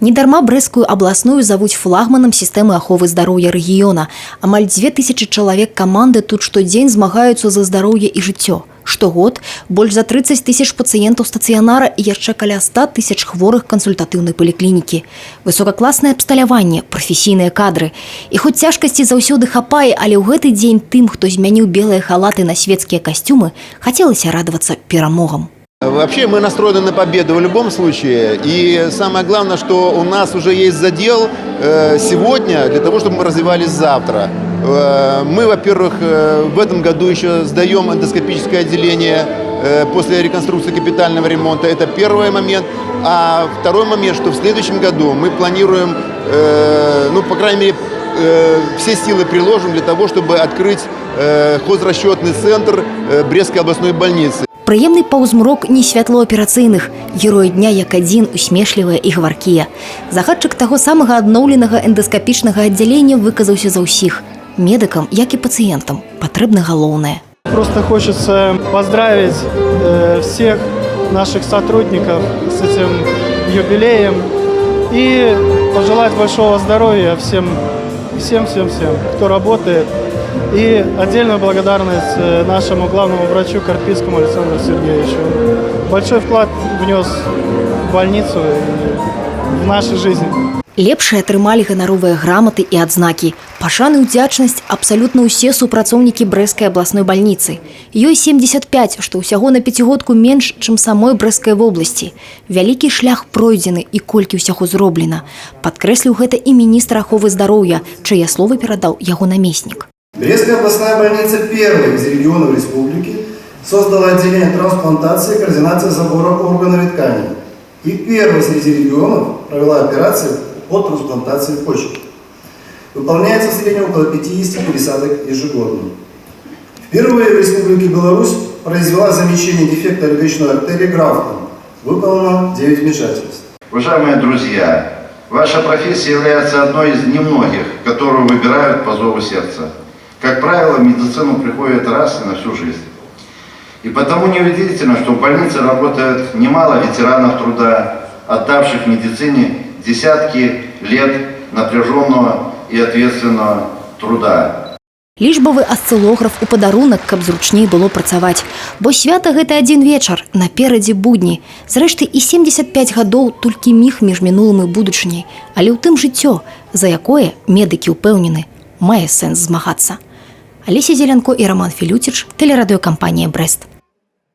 Недарма Брэсцкую абласную завуць флагманам сістэмы аховы здароўя рэгіёна. Амаль 2000 чалавек каманды тут штодзень змагаюцца за здароўе і жыццё. Штогод больш за 30 000 пацыентаў стацыянара і яшчэ каля 100 000 хворых кансультатыўнай паліклінікі. Высокакласнае абсталяванне, прафесійныя кадры. І хоць цяжкасці заўсёды хапае, але ў гэты дзень тым, хто змяніў белыя халаты на светскія касцюмы, хацелася радавацца перамогам. Вообще мы настроены на победу в любом случае. И самое главное, что у нас уже есть задел сегодня для того, чтобы мы развивались завтра. Мы, во-первых, в этом году еще сдаем эндоскопическое отделение после реконструкции капитального ремонта. Это первый момент. А второй момент, что в следующем году мы планируем, по крайней мере, все силы приложим для того, чтобы открыть хозрасчетный центр Брестской областной больницы. Прыемны паўзмрок не святло аперацыйных. Героі дня як адзін усмешлівыя і гаваркія. Загадчык таго самага адноўленага эндаскапічнага аддзялення выказаўся за ўсіх. Медыкам, як і пацыентам, патрэбна галоўнае. Просто хочется поздравить всех наших сотрудников с этим юбилеем и пожелать большого здоровья всем, кто работает. И отдельную благодарность нашему главному врачу Карпицкому Александру Сергеевичу. Большой вклад внес в больницу и в нашу жизнь. Лепшыя атрымалі ганаровыя граматы і адзнакі. Пашаны ўдзячнасць абсалютна ўсе супрацоўнікі Брэсцкай абласной бальніцы. Ёй 75, што ўсяго на пяцігодку менш, чым самой Брэсцкай вобласці. Вялікі шлях пройдзены і колькі ўсяго зроблена. Падкрэсліў гэта і міністр аховы здароўя, чые словы перадаў яго намеснік. Брестская областная больница первой из регионов республики создала отделение трансплантации и координации забора органов и тканей. И первой среди регионов провела операции по трансплантации почек. Выполняется в среднем около 50 пересадок ежегодно. Впервые в Республике Беларусь произвела замещение дефекта легочной артерии графтом. Выполнено 9 вмешательств. Уважаемые друзья, ваша профессия является одной из немногих, которую выбирают по зову сердца. Как правило, в медицину приходит раз и на всю жизнь. И потому неудивительно, что в больнице работает немало ветеранов труда, отдавших медицине десятки лет напряженного и ответственного труда. Лічбавы асцылограф у падарунак, каб зручней было працаваць. Бо свята гэта адзін вечар, наперадзе будні. Зрэшты, і 75 гадоў толькі міг між мінулым і будучыняй. Але ў тым жыццё, за якое медыкі ўпэўнены, мае сэнс змагацца. Алеся Зелянко і Роман Філюціч, тэлерадыёкампанія «Брэст».